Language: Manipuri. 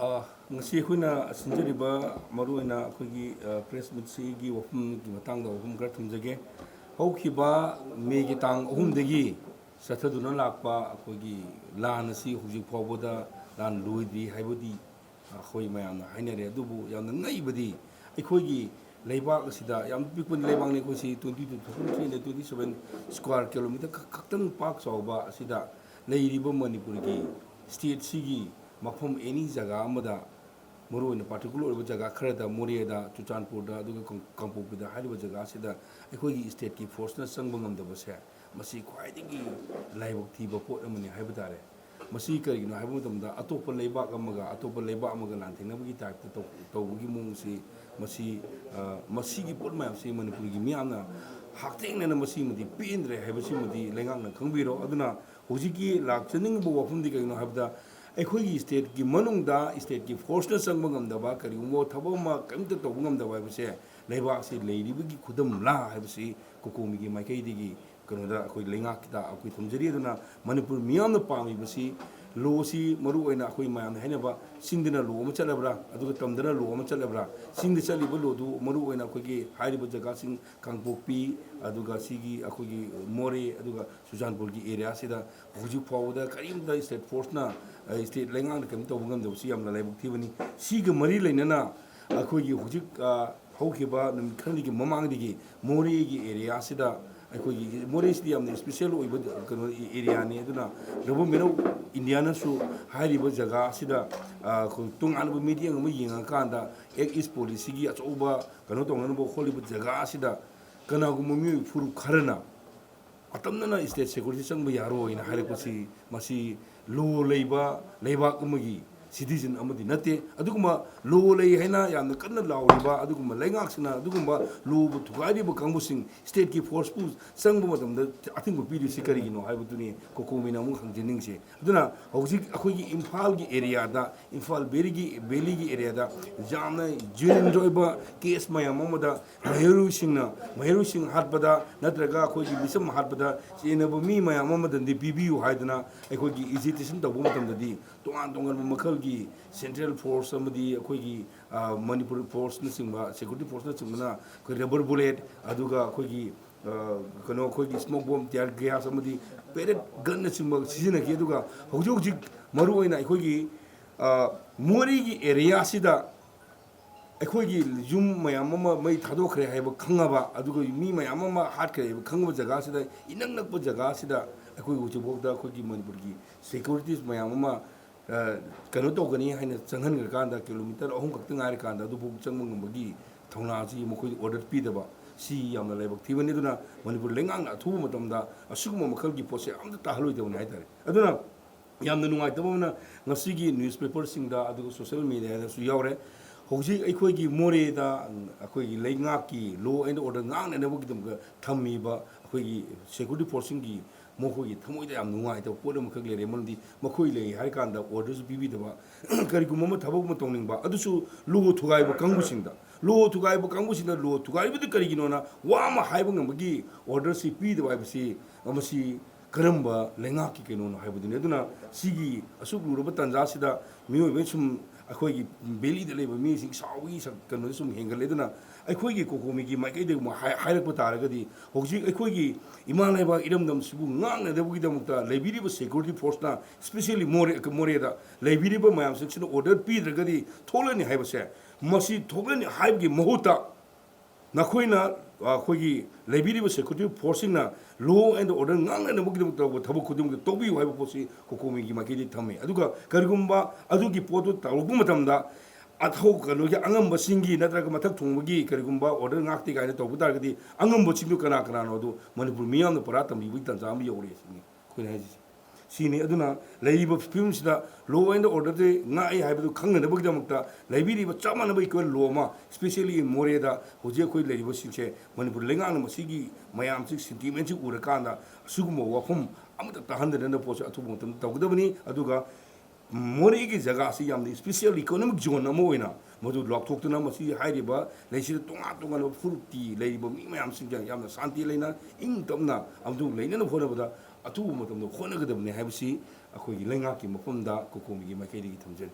ngasi akhuna sinjariba maruina akhoi press meet gi wafum gi matang da wafum gar thumjage haukiba me gi tang ahum degi sathaduna lakpa akhoi lan asi huji phawboda lan luidi haibodi akhoi mayamna hainare adubu yamna ngaibadi akhoi gi leibak asida yam pikun leibang ne khosi 22 square kilometer khaktan park chawba asida leiriba manipur gi state sigi mafum any jaga amada muru in particular jaga kharada Moreh da Chuchanpur da aduga Kangpokpi da hariba jaga sida akhoi state ki force na sangbang amdaba se masi khwaidagi laibak thiba pot amani haiba tare masi karigino haiba matamda atopa leibak amaga lanthengnabugi type ta tawbugi mungsi masi gi pot mayam se manipur gi miyamna haktengnena masi mudi pendre haibasi mudi lengangna khangbiro aduna hojiki lakchaning bo wafum di kaino haibda akhoi state ki manungda state ki force na sangbangam kari mo thabama kamta tawbungam daba base leibak se leiribagi khudam la haibasi COCOMI gi maikai digi kanoda akhoi lenga kita akhoi thumjari aduna manipur miyamna pami basi lo si maru oina akhoi mayam hainaba singdina lo ma chalabra aduga tamdana lo ma chalabra singda chaliba lo du maru oina akhoi gi hairiba jaga sing Kangpokpi aduga sigi akhoi gi Moreh aduga Chuchanpur gi area sida huji phawda karimda state force na state lengang kam tawbungam do si yamna laibuk thibani siga mari leinana akhoi gi huji haukiba num khandi gi mamang digi Moreh gi area sida akhoi Moreh si yamna special oiba kano area ni aduna rabo meno Indiana su hairiba jaga sida tung anba media ngam yinga kanda ek is policy gi achoba kano tongana bo kholiba jaga sida kana gumumi furu kharana atamna state security changba yaro ina hairekusi masi lo leibak amagi citizen amadi nate aduguma lo lei haina yamna kanna lawriba aduguma lengaksina aduguma lo bu thugairiba kangusing state ki force pu sangbu matamda athingbu pidi sikari no haibutuni COCOMI na mu khangjining se aduna hojik akhoi gi imphal gi area da imphal beli gi area da jamna jin joiba case mayam amada maheru sing hatbada natraga akhoi gi bisam hatbada chenaba mi mayam amada di pbu haidana akhoi gi hesitation tawbu matamda di tongan makal gi central force amadi akhoi gi Manipur force na singba security force na singna ko rubber bullet aduga akhoi gi kano akhoi gi smoke bomb tear gas amadi pellet gun na singba sijina ki aduga hojik maru oina akhoi gi Moreh gi area sida akhoi gi yum mayam ama mai thadokre haiba khangaba aduga mi mayam ama hatkre khangba jaga sida inang nakba jaga sida akhoi hojibokda akhoi gi Manipur gi securities mayam ama kano togani haina changhan kanda kilometer ahum kakta ngari kanda du buk changmang bagi thongna ji mokoi order pidaba si yamna laibak thibani duna Manipur lengang athu matamda asuguma makal gi pose amda tahaloi dawni haitare aduna yamna nungai tabamna ngasi gi newspaper singda adu social media da su yawre hoji akhoi gi Moreh da akhoi gi lenga ki law and order ngang ne bagi dum thammi ba akhoi gi security forcing gi mokoi thamoida yam nungai ta podam khak le remandi mokoi le har kanda orders bibi daba kari gum ma thabok ma tongning ba adusu lo thugai ba kangusingda lo thugai bi kari ginona wa ma haiba ngambagi order si pi daba bisi amasi karamba lenga ki keno haibudine aduna sigi asuk luraba tanja sida mioi be sum akhoi gi beli de leba mi sing sawi sak kano sum hengale duna akhoi gi COCOMI gi mai kai de hairak pa taragadi hoji akhoi gi iman leba iramdam sibu ngang na debugi damukta lebiri ba security force na especially Moreh da lebiri ba mayam section order pi dragadi tholani haiba se masi tholani haib gi mahuta nakoina akhoi gi lebiri ba security force na law and order ngang na bugi damukta thabuk khudum gi tobi haiba posi COCOMI gi mai thame aduga karigumba adugi potu tawbu matamda athau kano gi angamba singi natraga mathak thongbugi karigumba order ngakti gaina tawbu targadi angamba singu kana no du Manipur miyam na para tambi bi tanjam yore sini khoina haji sini aduna leiba films da law and order de ngai haibu khangna na bugi damukta leibiri ba chama na bai ko law ma especially in Moreh da hoje khoi leiba sinche Manipur lengang na masigi mayam sik sentiment sik urakanda suguma wafum amata tahandana na posa atubung tam tawgdabani aduga Moreh gi jaga si yamni special economic zone amoina modu lokthokna masi hairiba leisi tonga furti leiba mi mayam sing yamna santi leina ing tamna amdu leina no phonabada atu matamno khonagadabne haibsi akhoi lenga ki mafamda COCOMI gi makai gi thamjari